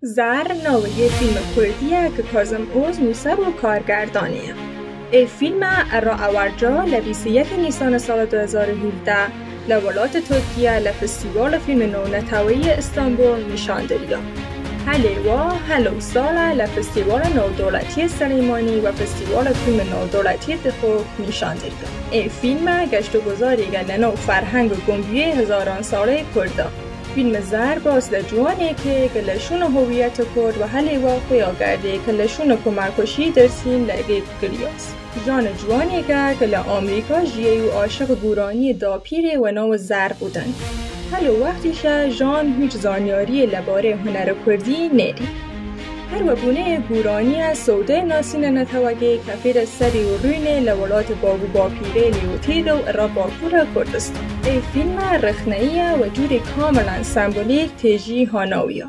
زر نوعی فیلم کردیه که کاظم اوز نویسر و کارگردانیه. این فیلم را اورجا ل 21 نیسان سال 2017 لولات ترکیه لفستیوال فیلم نو نتوایی استانبول نشان داده. هلیوا هلو ساله لفستیوال نو دولتی سلیمانی و فستیوال فیلم نو دولتی دخوک نشان داده. این فیلم گشت و گذاری لنو فرهنگ و گنبیه هزاران ساله کرده. فیلم زر باز لجوانی که لشون هویت کرد و هلیوا خویا گرده که لشون کمرکشی در سین لگه گریاس. جان جوانی که لآمریکا جیه و عاشق گورانی داپیره و نو زر بودن. هلو وقتیشه جان هیچ زانیاری لباره هنر کردی نیری. هر وبونه گورانی از سوده ناسین نتوگه کفیر سری و روینه لولات بابو باپیره لیوتید و راباپور کردستان. این فیلم رخنه‌ایه و جوری کاملا سمبولیک تیجی هانویه.